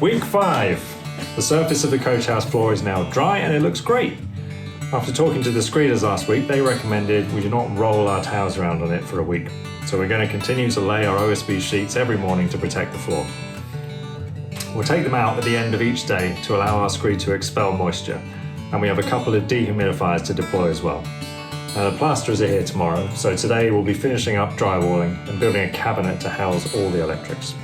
Week 5. The surface of the coach house floor is now dry and it looks great. After talking to the screeders last week, they recommended we do not roll our towels around on it for a week. So we're going to continue to lay our OSB sheets every morning to protect the floor. We'll take them out at the end of each day to allow our screed to expel moisture, and we have a couple of dehumidifiers to deploy as well. The plasterers are here tomorrow, so today we'll be finishing up drywalling and building a cabinet to house all the electrics.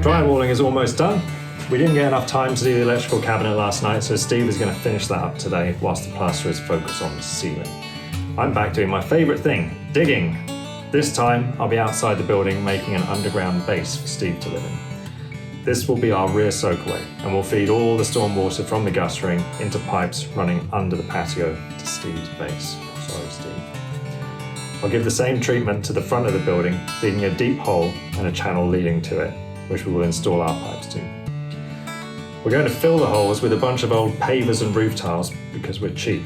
Drywalling is almost done. We didn't get enough time to do the electrical cabinet last night, so Steve is going to finish that up today whilst the plasterers focus on the ceiling. I'm back doing my favourite thing, digging. This time I'll be outside the building making an underground base for Steve to live in. This will be our rear soakaway and will feed all the stormwater from the guttering into pipes running under the patio to Steve's base. Sorry, Steve. I'll give the same treatment to the front of the building, digging a deep hole and a channel leading to it, which we will install our pipes to. We're going to fill the holes with a bunch of old pavers and roof tiles because we're cheap.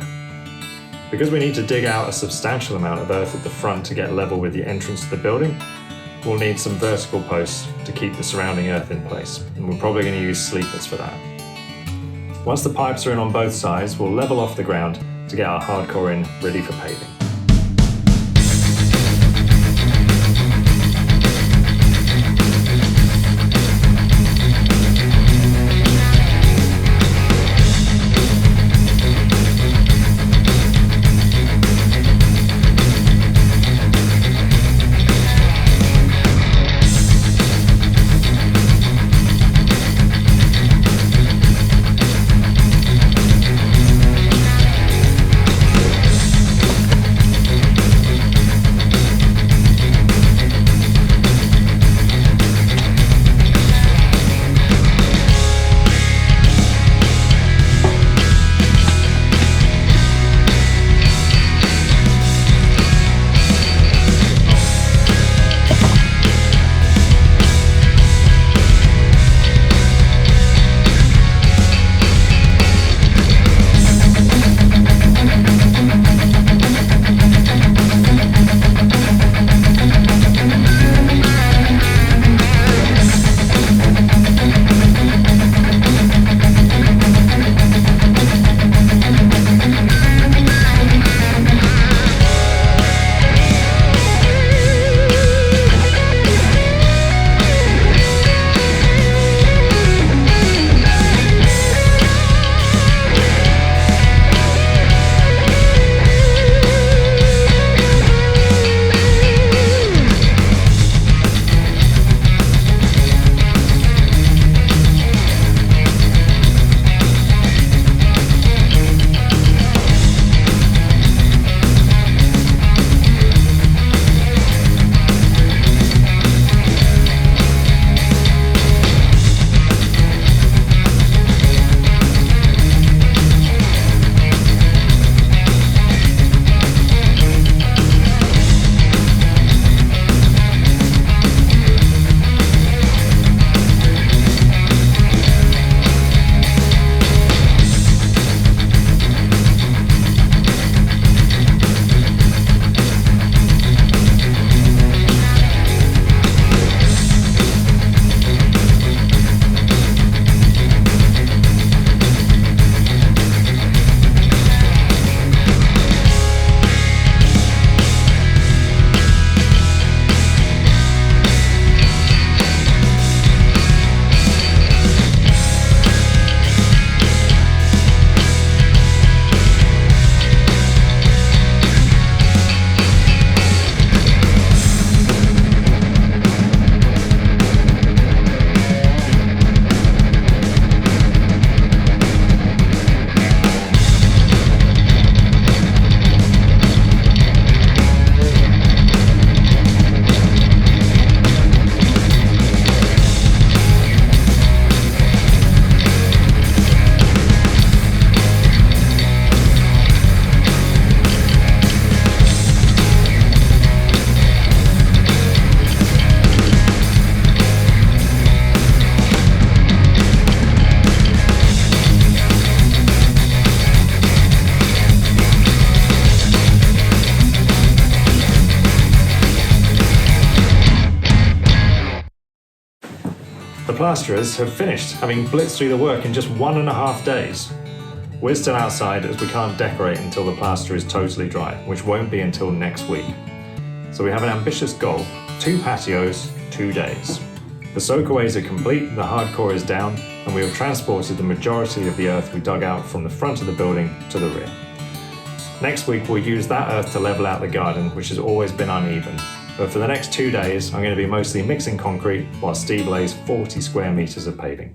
Because we need to dig out a substantial amount of earth at the front to get level with the entrance to the building, we'll need some vertical posts to keep the surrounding earth in place, and we're probably going to use sleepers for that. Once the pipes are in on both sides, we'll level off the ground to get our hardcore in ready for paving. plasterers have finished, having blitzed through the work in just 1.5 days. We're still outside as we can't decorate until the plaster is totally dry, which won't be until next week. So we have an ambitious goal: 2 patios, 2 days. The soakaways are complete, the hardcore is down, and we have transported the majority of the earth we dug out from the front of the building to the rear. Next week we'll use that earth to level out the garden, which has always been uneven. But for the next 2 days I'm going to be mostly mixing concrete while Steve lays 40 square meters of paving.